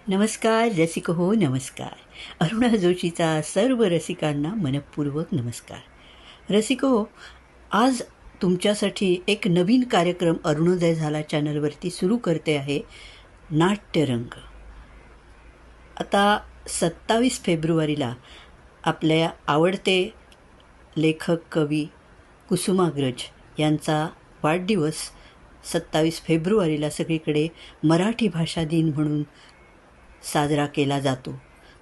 नमस्कार रसिक हो नमस्कार. अरुणा जोशीचा सर्व रसिकांना मनपूर्वक नमस्कार. रसिक हो, आज तुमच्यासाठी एक नवीन कार्यक्रम अरुणोदय झाला चॅनलवरती सुरू करते आहे, नाट्यरंग. आता 27 फेब्रुवारीला आपल्या आवडते लेखक कवी कुसुमाग्रज यांचा वाढदिवस 27 फेब्रुवारीला सगळीकडे मराठी भाषा दिन म्हणून साजरा केला जातो.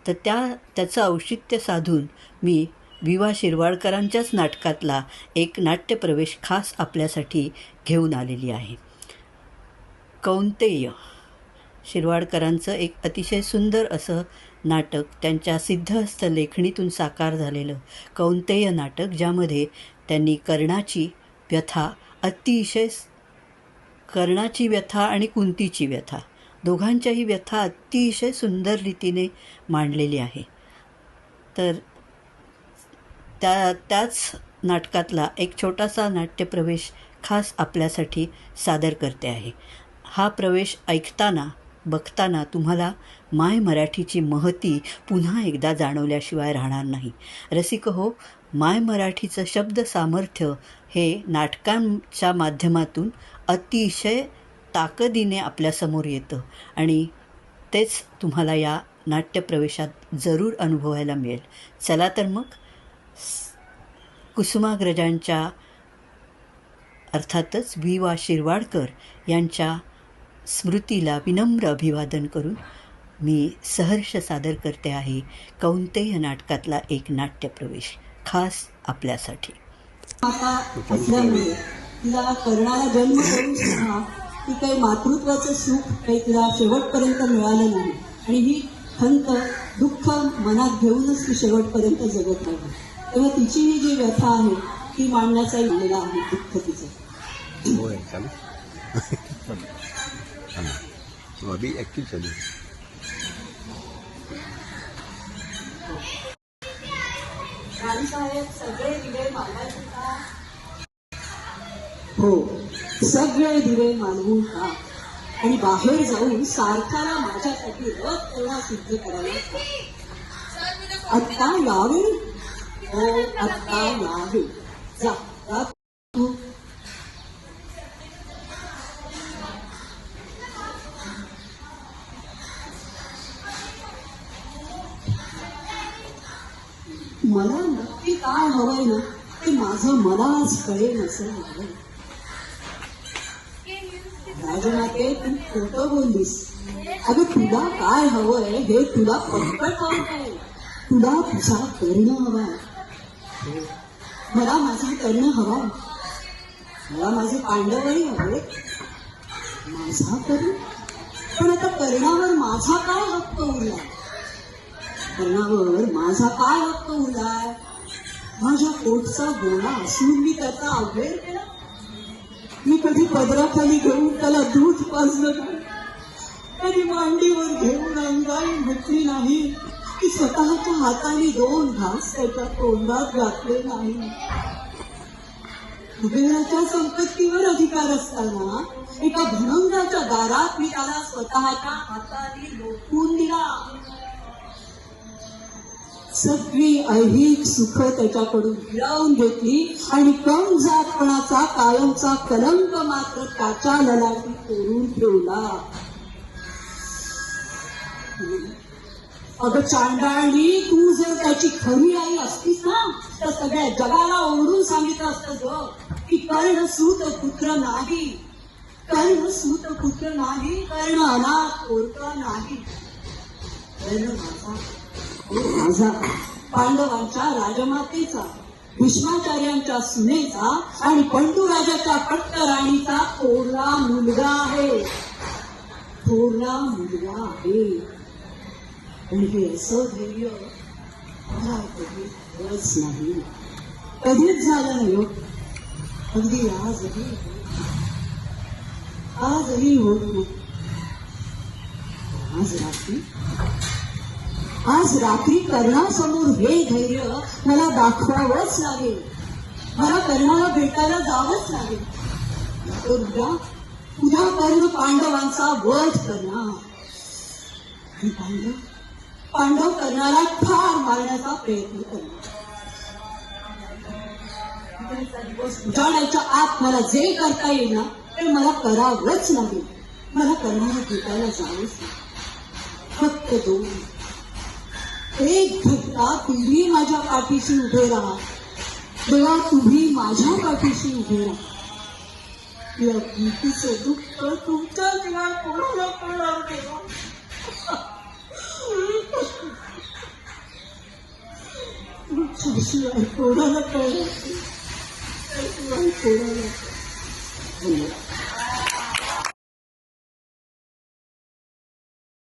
तर त्याचं औचित्य साधून मी विवा शिरवाडकरांच्याच नाटकातला एक नाट्यप्रवेश खास आपल्यासाठी घेऊन आलेली आहे. कौंतेय शिरवाडकरांचं एक अतिशय सुंदर असं नाटक, त्यांच्या सिद्धहस्त लेखणीतून साकार झालेलं कौंतेय नाटक, ज्यामध्ये त्यांनी कर्णाची व्यथा आणि कुंतीची व्यथा दोघांच्याही व्यथा अतिशय सुंदर रीतीने मांडलेली आहे. तर त्याच नाटकातला एक छोटासा नाट्यप्रवेश खास आपल्यासाठी सादर करते आहे. हा प्रवेश ऐकताना बघताना तुम्हाला माय मराठीची महती पुन्हा एकदा जाणवल्याशिवाय राहणार नाही. रसिक हो, माय मराठीचं शब्द सामर्थ्य हे नाटकांच्या माध्यमातून अतिशय ताकदीने आपल्यासमोर येतं आणि तेच तुम्हाला या नाट्यप्रवेशात जरूर अनुभवायला मिळेल. चला तर मग कुसुमाग्रजांच्या अर्थातच विवा शिरवाडकर यांच्या स्मृतीला विनम्र अभिवादन करून मी सहर्ष सादर करते आहे कौंतेय नाटकातला एक नाट्यप्रवेश खास आपल्यासाठी. तिला करणारा जन्म करून सुद्धा ती काही मातृत्वाचं सुख काही तिला शेवटपर्यंत मिळालं नाही आणि ही खंत दुःख मनात घेऊनच ती शेवटपर्यंत जगत राहिली. तेव्हा तिची ही जी व्यथा आहे ती मांडण्याचा लिहिलेला आहे दुःख तिचं. साहेब सगळे दिवे मागायचे का? हो, सगळे दिवे मानवून का आणि बाहेर जाऊन सारखाला माझ्यासाठी रथ तेवढा सिद्ध करायला आत्ता यावे. हो, आत्ता यावे. जा तू. मला नक्की काय हवंय ना ते माझं मलाच कळेल असं हवंय. राजमाते, तू खोटं बोललीस. अगं तुला काय हवंय हे तुला पटकन कळतंय. तुला तुझा करणं हवाय. मला माझा करणं हवाय. मला माझे पांडवही हवे. माझा करू, पण आता कर्णावर माझा काय हक्क उरलाय? कर्णावर माझा काय हक्क उरलाय? माझ्या पोटचा गोळा असून मी त्याचा अवहेर केला. मी कधी पदराखाली घेऊन त्याला दूध पाजलं नाही. कधी मांडीवर घेऊन अंगाई म्हटली नाही की स्वतःच्या हाताने 2 घास त्याच्या तोंडात घातले नाही. कुबेराच्या संपत्तीवर अधिकार असताना एका भनंगाच्या दारात मी त्याला स्वतःच्या हाताने लोटून दिला. सगळी ऐहिक सुख त्याच्याकडून हिरावून घेतली आणि कम जातपणाचा कायमचा कलंक मात्र त्याच्या ललाटी कोरून ठेवला. अगं चांडाळी, तू जर त्याची खरी आई असतीस ना तर सगळ्या जगाला ओरडून सांगितलं असतं की कर्ण सूत पुत्र नाही, कर्ण सूत पुत्र नाही, कर्ण अनाथ पोरका नाही. कर्ण माझा, पांडवांच्या राजमातेचा, भीष्माचार्यांच्या सुनेचा आणि पंडुराजाच्या पट्टराणीचा थोरला मुलगा आहे. थोरला मुलगा आहे. आणि हे असं धैर्य मला कधी होत नाही. कधीच झालं नाही. अगदी आजही होत नाही. आज रात्री कर्णासमोर हे धैर्य मला दाखवावंच लागेल. मला कर्णाला भेटायला जावंच लागेल. उद्या कर्ण पांडवांचा वध करणार. आणि पांडव करणारा ठार मारण्याचा प्रयत्न करणार. उजाडाच्या आत मला जे करता येईल ना ते मला करावंच लागेल. मला करणारा भेटायला जावंच लागेल. फक्त दोन, एक धक्का तुम्ही माझ्या पाठीशी उभे राहा, तेव्हा तुम्ही माझ्या पाठीशी उभे राहा. या भीतीचं दुःख तुमच्या शिवाय कोणाला कळणार नाही. तुमच्याशिवाय कोणाला कळणार नाही.